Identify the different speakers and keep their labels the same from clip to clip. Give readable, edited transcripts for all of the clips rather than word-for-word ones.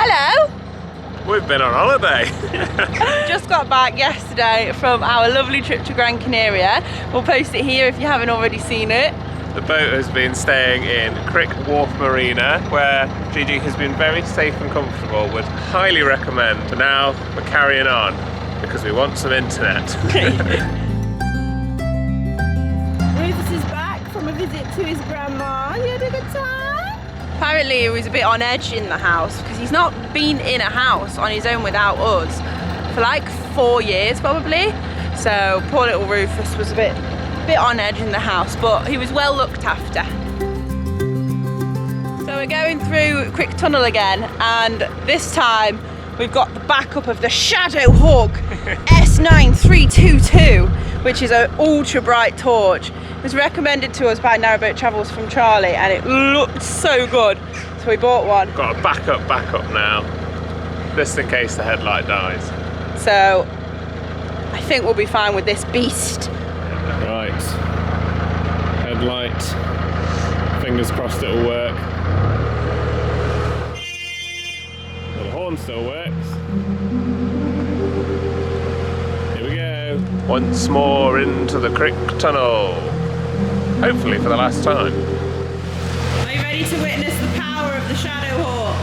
Speaker 1: Hello!
Speaker 2: We've been on holiday.
Speaker 1: Just got back yesterday from our lovely trip to Gran Canaria. We'll post it here if you haven't already seen it.
Speaker 2: The boat has been staying in Crick Wharf Marina, where Gigi has been very safe and comfortable. Would highly recommend. But now we're carrying on because we want some internet.
Speaker 3: Rufus is back from a visit to his grandma. You had a good time?
Speaker 1: Apparently he was a bit on edge in the house because he's not been in a house on his own without us for like 4 years probably. So poor little Rufus was a bit on edge in the house, but he was well looked after. So we're going through Crick Tunnel again, and this time we've got the backup of the Shadow Hawk S9322, which is an ultra bright torch. It was recommended to us by Narrowboat Travels from Charlie, and it looked so good, so we bought one.
Speaker 2: Got a backup now, just in case the headlight dies.
Speaker 1: So I think we'll be fine with this beast.
Speaker 2: Right, headlight, fingers crossed it'll work. Well, the horn still works. Here we go. Once more into the Crick Tunnel. Hopefully for the last time.
Speaker 3: Are you ready to witness the power of the Shadow Hawk?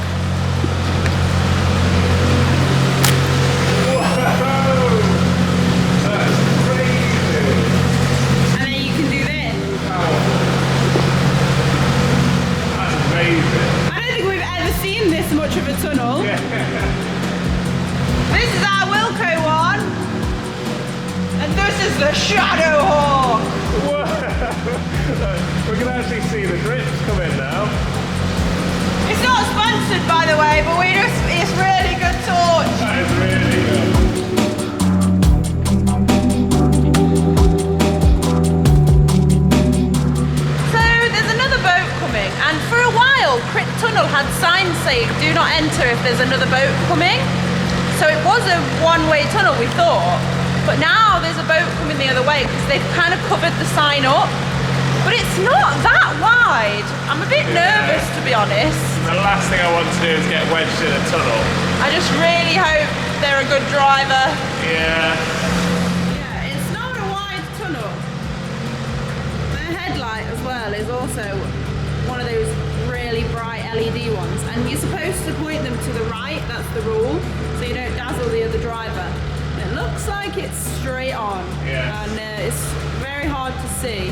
Speaker 3: This much of a tunnel.
Speaker 2: Yeah.
Speaker 1: This is our Wilco one, and this is the Shadow Hawk.
Speaker 2: We can actually see the drips coming now.
Speaker 1: It's not sponsored, by the way, but it's really good torch.
Speaker 2: That is really good.
Speaker 1: So there's another boat coming, and for a while Crick Tunnel had signs saying do not enter if there's another boat coming. So it was a one-way tunnel, we thought, but now there's a boat coming the other way because they've kind of covered the sign up. But it's not that wide. I'm a bit nervous, to be honest.
Speaker 2: The last thing I want to do is get wedged in a tunnel.
Speaker 1: I just really hope they're a good driver.
Speaker 2: Yeah.
Speaker 3: Yeah, it's not a wide tunnel. The headlight as well is also one of those really bright LED ones, and you're supposed to point them to the right, that's the rule, so you don't dazzle the other driver. And it looks like it's straight on,
Speaker 2: yeah.
Speaker 3: And it's very hard to see.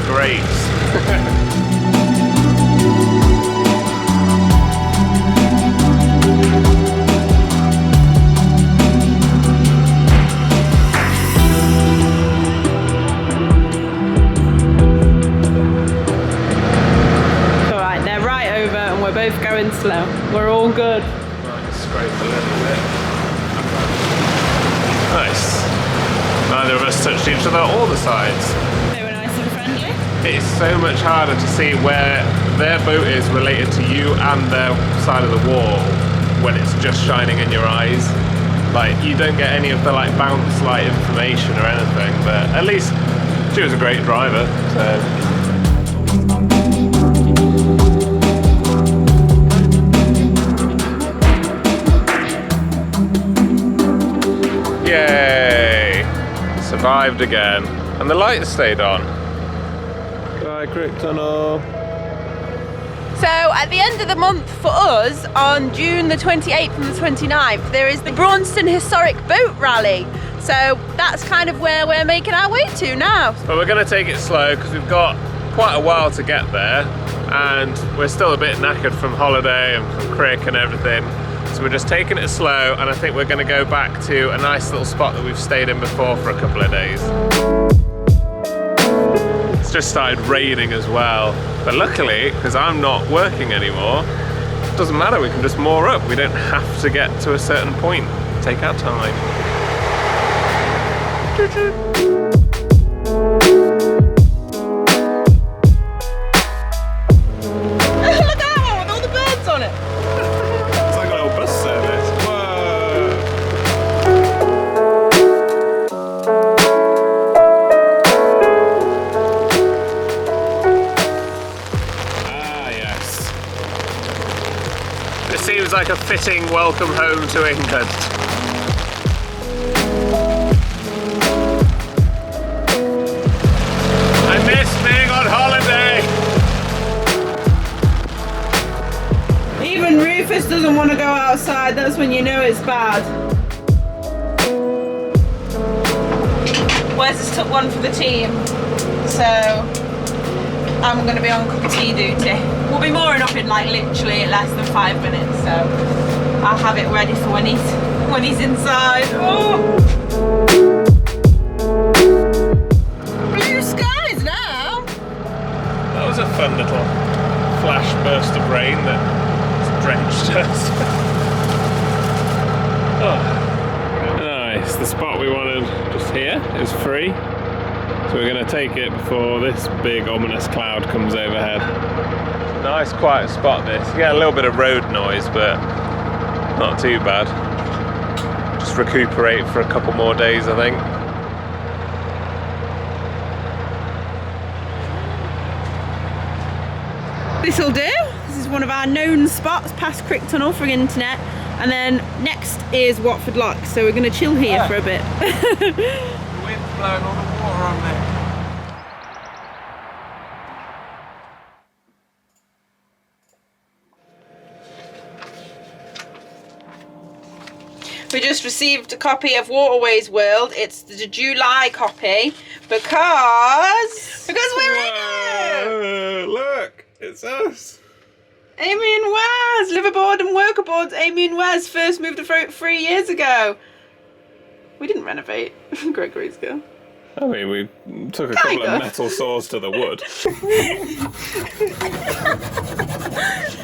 Speaker 2: Great.
Speaker 3: Both going slow. We're all good.
Speaker 2: Right, scrape a little bit. Nice. Neither of us touched each other or the sides.
Speaker 3: They were nice and friendly.
Speaker 2: It's so much harder to see where their boat is related to you and their side of the wall when it's just shining in your eyes. Like, you don't get any of the like bounce light information or anything, but at least she was a great driver, so. Yay! Survived again. And the lights stayed on. Bye, Crick Tunnel.
Speaker 1: So at the end of the month for us, on June the 28th and the 29th, there is the Braunston Historic Boat Rally. So that's kind of where we're making our way to now.
Speaker 2: But we're going to take it slow because we've got quite a while to get there. And we're still a bit knackered from holiday and from Crick and everything. So we're just taking it slow, and I think we're going to go back to a nice little spot that we've stayed in before for a couple of days. It's just started raining as well, but luckily, because I'm not working anymore, it doesn't matter, we can just moor up. We don't have to get to a certain point. Take our time. Choo-choo. It seems like a fitting welcome home to England. I miss being on holiday.
Speaker 3: Even Rufus doesn't want to go outside. That's when you know it's bad.
Speaker 1: Wes has took one for the team, so I'm going to be on cup of tea duty. We'll be mooring up in like literally less than 5 minutes, so I'll have it ready for when he's inside. Oh. Blue skies now.
Speaker 2: That was a fun little flash burst of rain that drenched us. Oh, nice. The spot we wanted just here is free, so we're going to take it before this big ominous cloud comes overhead. Nice quiet spot this. You get a little bit of road noise, but not too bad. Just recuperate for a couple more days, I think.
Speaker 3: This'll do. This is one of our known spots past Crick Tunnel for internet. And then next is Watford Lock, so we're going to chill here for a bit.
Speaker 2: The wind's blowing all the water on me.
Speaker 1: We just received a copy of Waterways World. It's the July copy because we're in it.
Speaker 2: Look, it's us.
Speaker 1: Amy and Wes, liveaboard and workaboard. Amy and Wes first moved to 3 years ago. We didn't renovate. Gregory's go.
Speaker 2: I mean, we took a couple of metal saws to the wood.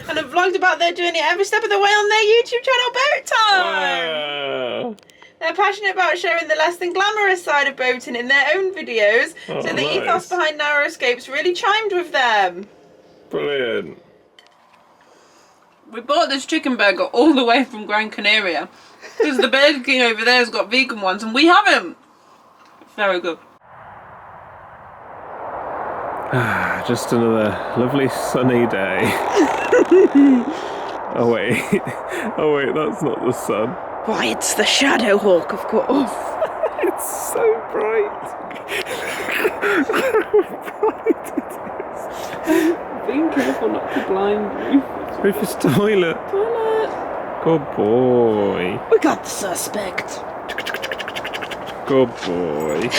Speaker 1: And I've vlogged about their doing it every step of the way on their YouTube channel, Boat Time.
Speaker 2: Wow.
Speaker 1: They're passionate about showing the less than glamorous side of boating in their own videos, so the
Speaker 2: nice.
Speaker 1: ethos behind Narrow Escapes really chimed with them.
Speaker 2: Brilliant.
Speaker 1: We bought this chicken burger all the way from Gran Canaria because the Burger King over there has got vegan ones and we haven't. Very good.
Speaker 2: Just another lovely sunny day. Oh wait, that's not the sun.
Speaker 1: Why, it's the Shadow Hawk, of course.
Speaker 2: It's so bright. How bright it is.
Speaker 1: Being careful not to blind you.
Speaker 2: Rufus toilet. Good boy.
Speaker 1: We got the suspect.
Speaker 2: Good boy.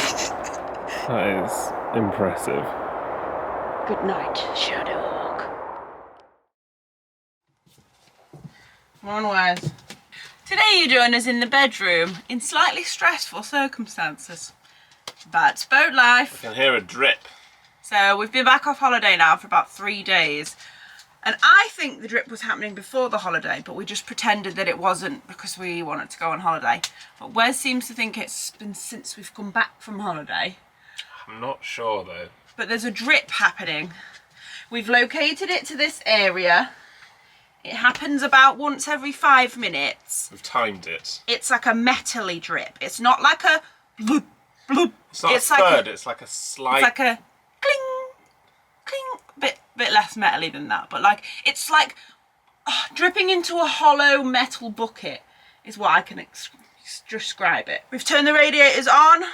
Speaker 2: That is impressive.
Speaker 1: Good night, Shadow Hawk. Come on, Wes. Today you join us in the bedroom in slightly stressful circumstances. But it's boat life.
Speaker 2: I can hear a drip.
Speaker 1: So we've been back off holiday now for about 3 days. And I think the drip was happening before the holiday, but we just pretended that it wasn't because we wanted to go on holiday. But Wes seems to think it's been since we've come back from holiday.
Speaker 2: I'm not sure though.
Speaker 1: But there's a drip happening. We've located it to this area. It happens about once every 5 minutes.
Speaker 2: We've timed it.
Speaker 1: It's like a metal-y drip. It's not like a bloop, bloop.
Speaker 2: It's not
Speaker 1: it's
Speaker 2: a third,
Speaker 1: like
Speaker 2: it's like a slight...
Speaker 1: It's like a cling, cling, bit less metal-y than that. But like, it's like dripping into a hollow metal bucket is what I can describe it. We've turned the radiators on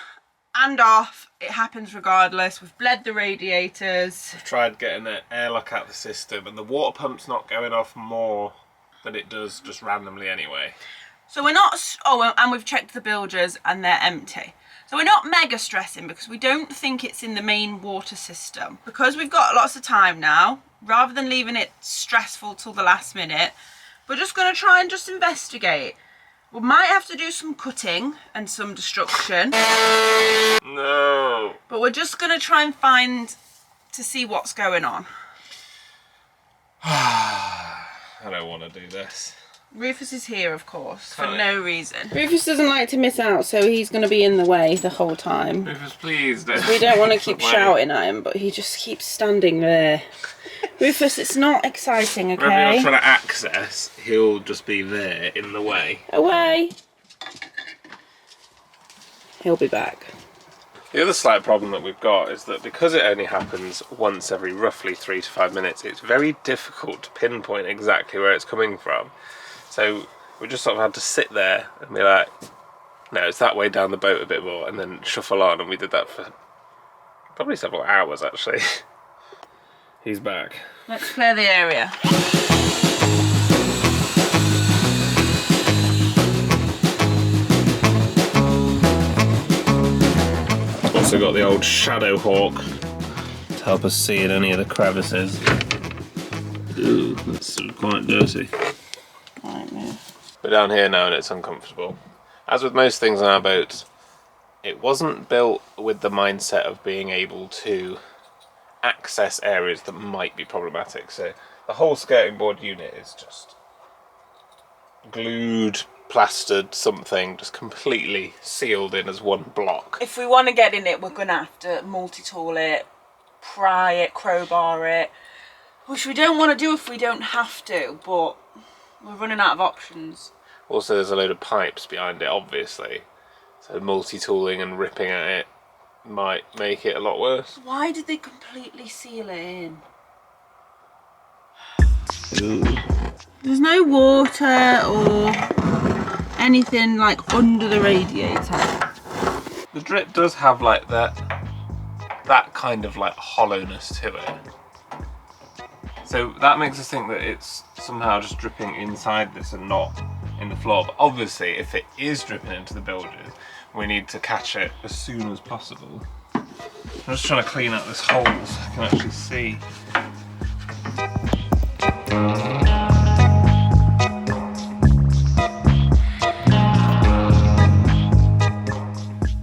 Speaker 1: and off. It happens regardless. We've bled the radiators.
Speaker 2: We've tried getting the airlock out of the system and the water pump's not going off more than it does just randomly anyway.
Speaker 1: So we're not, and we've checked the bilges and they're empty. So we're not mega stressing because we don't think it's in the main water system. Because we've got lots of time now, rather than leaving it stressful till the last minute, we're just going to try and just investigate. We might have to do some cutting and some destruction.
Speaker 2: No.
Speaker 1: But we're just going to try and to see what's going on.
Speaker 2: I don't want to do this.
Speaker 1: Rufus is here, of course, for
Speaker 2: Hi.
Speaker 1: no reason.
Speaker 3: Rufus doesn't like to miss out, so he's going to be in the way the whole time.
Speaker 2: Rufus, please don't.
Speaker 3: We don't want to keep shouting at him, but he just keeps standing there. Rufus, it's not exciting,
Speaker 2: Whenever you're
Speaker 3: okay?
Speaker 2: trying to access, he'll just be there in the way.
Speaker 3: Away. He'll be back.
Speaker 2: The other slight problem that we've got is that because it only happens once every roughly 3 to 5 minutes, it's very difficult to pinpoint exactly where it's coming from. So we just sort of had to sit there and be like, no, it's that way down the boat a bit more, and then shuffle on, and we did that for probably several hours actually. He's back.
Speaker 1: Let's clear the area.
Speaker 2: Also got the old shadow hawk to help us see in any of the crevices. Ooh, that's sort of quite dirty.
Speaker 1: Right, yeah.
Speaker 2: We're down here now and it's uncomfortable. As with most things on our boat, it wasn't built with the mindset of being able to access areas that might be problematic. So the whole skirting board unit is just glued, plastered, something, just completely sealed in as one block.
Speaker 1: If we want to get in it, we're going to have to multi-tool it, pry it, crowbar it, which we don't want to do if we don't have to, but we're running out of options.
Speaker 2: Also, there's a load of pipes behind it, obviously, so multi-tooling and ripping at it might make it a lot worse.
Speaker 1: Why did they completely seal it in?
Speaker 2: Ooh.
Speaker 1: There's no water or anything like under the radiator.
Speaker 2: The drip does have like that kind of like hollowness to it. So that makes us think that it's somehow just dripping inside this and not in the floor. But obviously if it is dripping into the bilges, we need to catch it as soon as possible. I'm just trying to clean out this hole so I can actually see.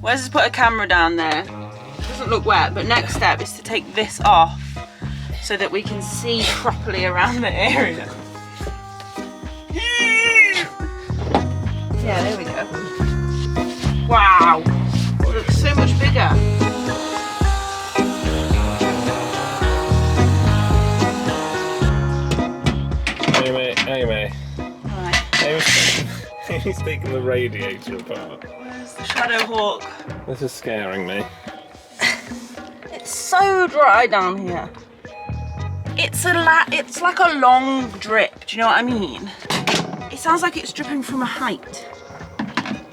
Speaker 1: Wes has put a camera down there. It doesn't look wet, but next step is to take this off so that we can see properly around the area. Yeah, there we go. Wow, it looks so much bigger.
Speaker 2: Amy.
Speaker 1: Right.
Speaker 2: Amy's taking the radiator apart.
Speaker 1: Where's the shadow hawk?
Speaker 2: This is scaring me.
Speaker 1: It's so dry down here. It's like a long drip. Do you know what I mean? It sounds like it's dripping from a height.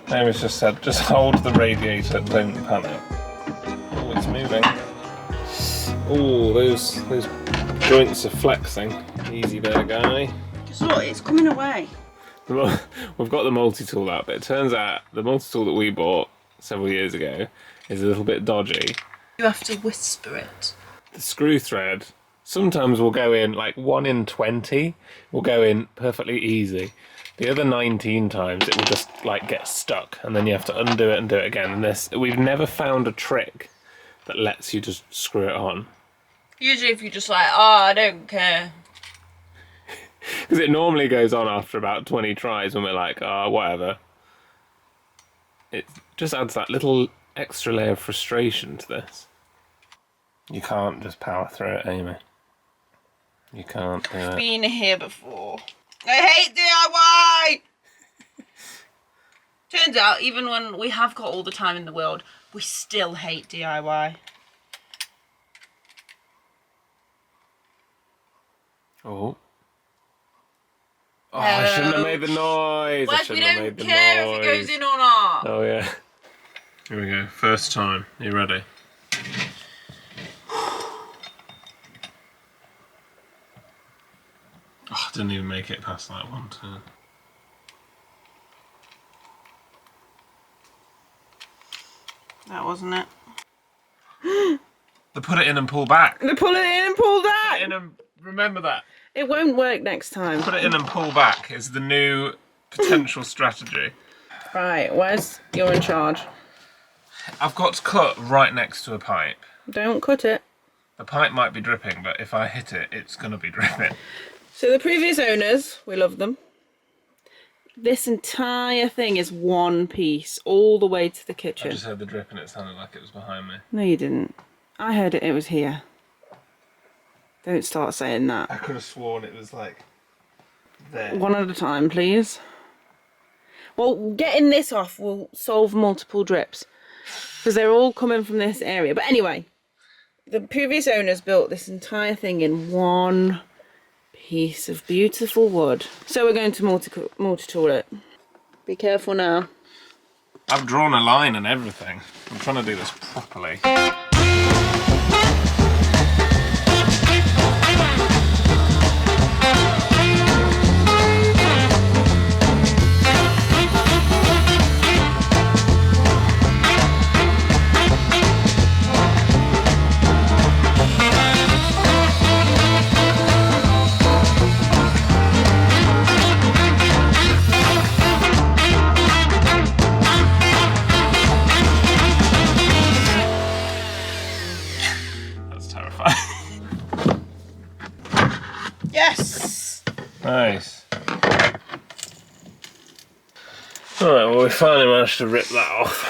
Speaker 2: Amy's just said, just hold the radiator, don't panic. Oh, it's moving. Oh, those joints are flexing. Easy there, guy.
Speaker 1: Guess what? It's coming away.
Speaker 2: We've got the multi-tool out, but it turns out the multi-tool that we bought several years ago is a little bit dodgy.
Speaker 1: You have to whisper it.
Speaker 2: The screw thread sometimes will go in, like 1 in 20 will go in perfectly easy. The other 19 times it will just like get stuck and then you have to undo it and do it again. And we've never found a trick that lets you just screw it on.
Speaker 1: Usually if you're just like, oh, I don't care.
Speaker 2: Because it normally goes on after about 20 tries when we're like, oh, whatever. It just adds that little extra layer of frustration to this. You can't just power through it, Amy. You can't do it.
Speaker 1: Been here before. I hate DIY! Turns out, even when we have got all the time in the world, we still hate DIY.
Speaker 2: Oh. Oh, I shouldn't have made the noise.
Speaker 1: Wes, we don't care if it goes in or not.
Speaker 2: Oh, yeah. Here we go. First time. Are you ready? Oh, I didn't even make it past that one turn.
Speaker 1: That wasn't it.
Speaker 2: They put it in and pull back.
Speaker 1: They pull it in and pull that.
Speaker 2: Put it in and remember that.
Speaker 1: It won't work next time.
Speaker 2: Put it in and pull back is the new potential strategy.
Speaker 1: Right, Wes, you're in charge.
Speaker 2: I've got to cut right next to a pipe.
Speaker 1: Don't cut it.
Speaker 2: The pipe might be dripping, but if I hit it, it's going to be dripping.
Speaker 1: So the previous owners, we love them. This entire thing is one piece, all the way to the kitchen.
Speaker 2: I just heard the drip and it sounded like it was behind me.
Speaker 1: No, you didn't. I heard it was here. Don't start saying that.
Speaker 2: I could have sworn it was like there.
Speaker 1: One at a time, please. Well, getting this off will solve multiple drips.
Speaker 3: because they're all coming from this area. But anyway, the previous owners built this entire thing in one piece of beautiful wood. So we're going to multi-tool it. Be careful now.
Speaker 2: I've drawn a line and everything. I'm trying to do this properly.
Speaker 3: Yes!
Speaker 2: Nice. Alright, well we finally managed to rip that off.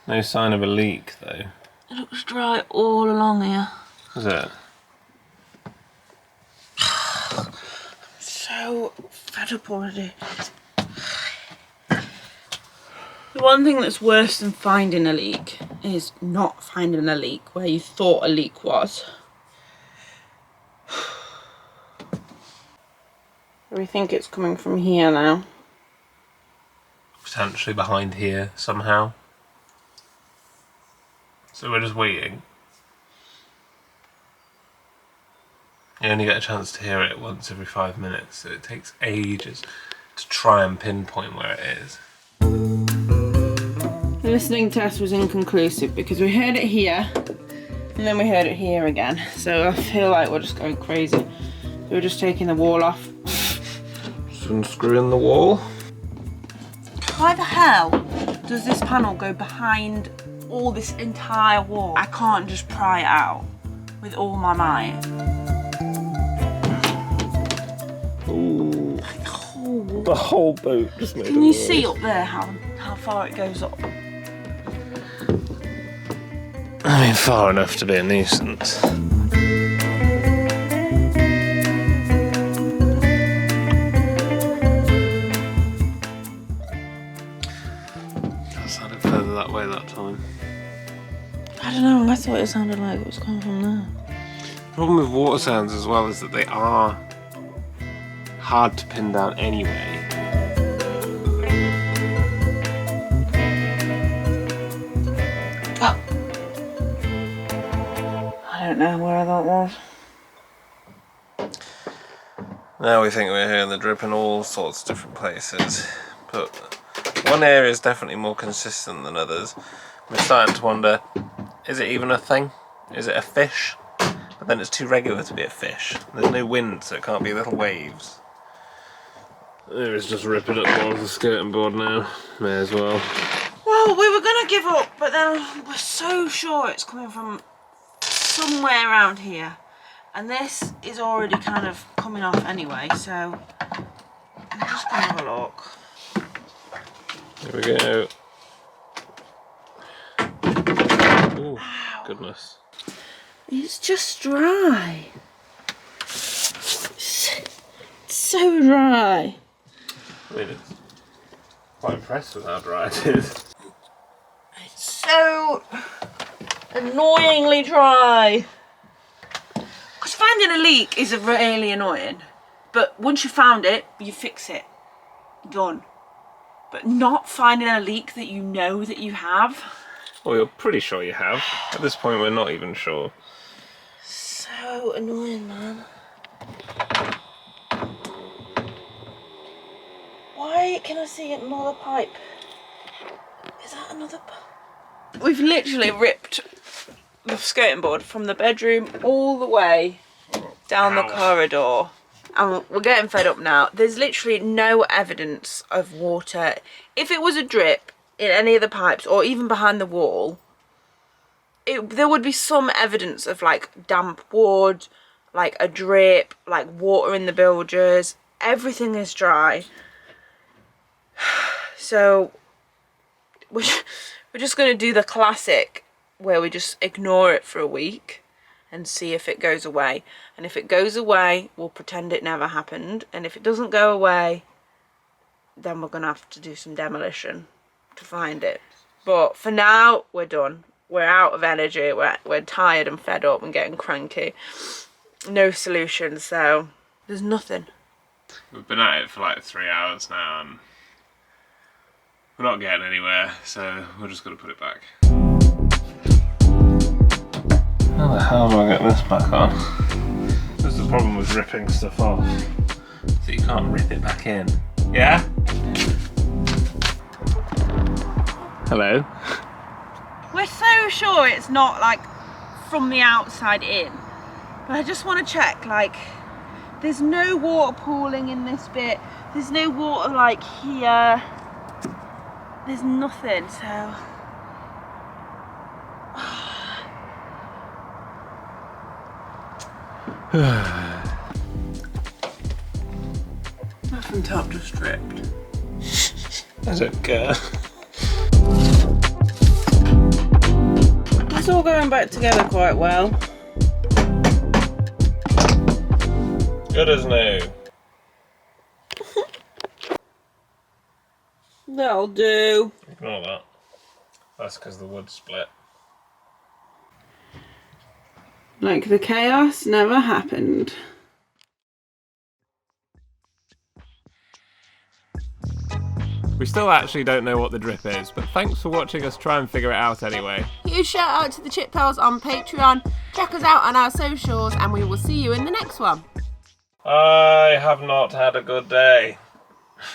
Speaker 2: No sign of a leak though.
Speaker 3: It looks dry all along here.
Speaker 2: Is it?
Speaker 3: So fed up already. The one thing that's worse than finding a leak is not finding a leak where you thought a leak was. We think it's coming from here now.
Speaker 2: Potentially behind here somehow. So we're just waiting. You only get a chance to hear it once every 5 minutes, so it takes ages to try and pinpoint where it is.
Speaker 3: The listening test was inconclusive because we heard it here and then we heard it here again. So I feel like we're just going crazy. So we're just taking the wall off.
Speaker 2: Unscrewing the wall.
Speaker 3: Why the hell does this panel go behind all this entire wall? I can't just pry it out with all my might.
Speaker 2: Ooh.
Speaker 3: Oh.
Speaker 2: The whole boat just made
Speaker 3: Can you see up there how far it goes up?
Speaker 2: I mean, far enough to be a nuisance. That way that time.
Speaker 3: I don't know, I thought it sounded like it was coming from there.
Speaker 2: The problem with water sounds as well is that they are hard to pin down anyway.
Speaker 3: Oh. I don't know where that was.
Speaker 2: Now we think we're hearing the drip in all sorts of different places, but one area is definitely more consistent than others. We're starting to wonder, is it even a thing? Is it a fish? But then it's too regular to be a fish. There's no wind, so it can't be little waves. There is just ripping up more of the skirting board now. May as well.
Speaker 3: Well, we were going to give up, but then we're so sure it's coming from somewhere around here. And this is already kind of coming off anyway, so I'm just going to have a look.
Speaker 2: Here we go. Oh, goodness.
Speaker 3: It's just dry. It's so dry.
Speaker 2: I mean, it's quite impressed with how dry it is.
Speaker 3: It's so annoyingly dry. Because finding a leak is really annoying. But once you found it, you fix it. Done. But not finding a leak that you know that you have.
Speaker 2: Well, you're pretty sure you have. At this point, we're not even sure.
Speaker 3: So annoying, man. Why can I see another pipe? Is that another pipe? We've literally ripped the skirting board from the bedroom all the way down the corridor. And we're getting fed up now. There's literally no evidence of water. If it was a drip in any of the pipes or even behind the wall, there would be some evidence of like damp wood, like a drip, like water in the bilges. Everything is dry. So we're just going to do the classic where we just ignore it for a week and see if it goes away. And if it goes away, we'll pretend it never happened. And if it doesn't go away, then we're going to have to do some demolition to find it.
Speaker 1: But for now, we're done. We're out of energy. We're tired and fed up and getting cranky. No solution, so there's nothing.
Speaker 2: We've been at it for like 3 hours now and we're not getting anywhere, so we're just going to put it back. How the hell do I get this back on? This is the problem with ripping stuff off. So you can't rip it back in. Yeah? Hello?
Speaker 1: We're so sure it's not like from the outside in. But I just want to check, like, there's no water pooling in this bit. There's no water like here. There's nothing, so. Nothing top just stripped.
Speaker 2: I don't care.
Speaker 1: It's all going back together quite well.
Speaker 2: Good as new.
Speaker 1: That'll do.
Speaker 2: Ignore that. That's because the wood split.
Speaker 1: Like the chaos never happened.
Speaker 2: We still actually don't know what the drip is, but thanks for watching us try and figure it out anyway.
Speaker 1: Huge shout out to the Chip Pals on Patreon. Check us out on our socials and we will see you in the next one.
Speaker 2: I have not had a good day.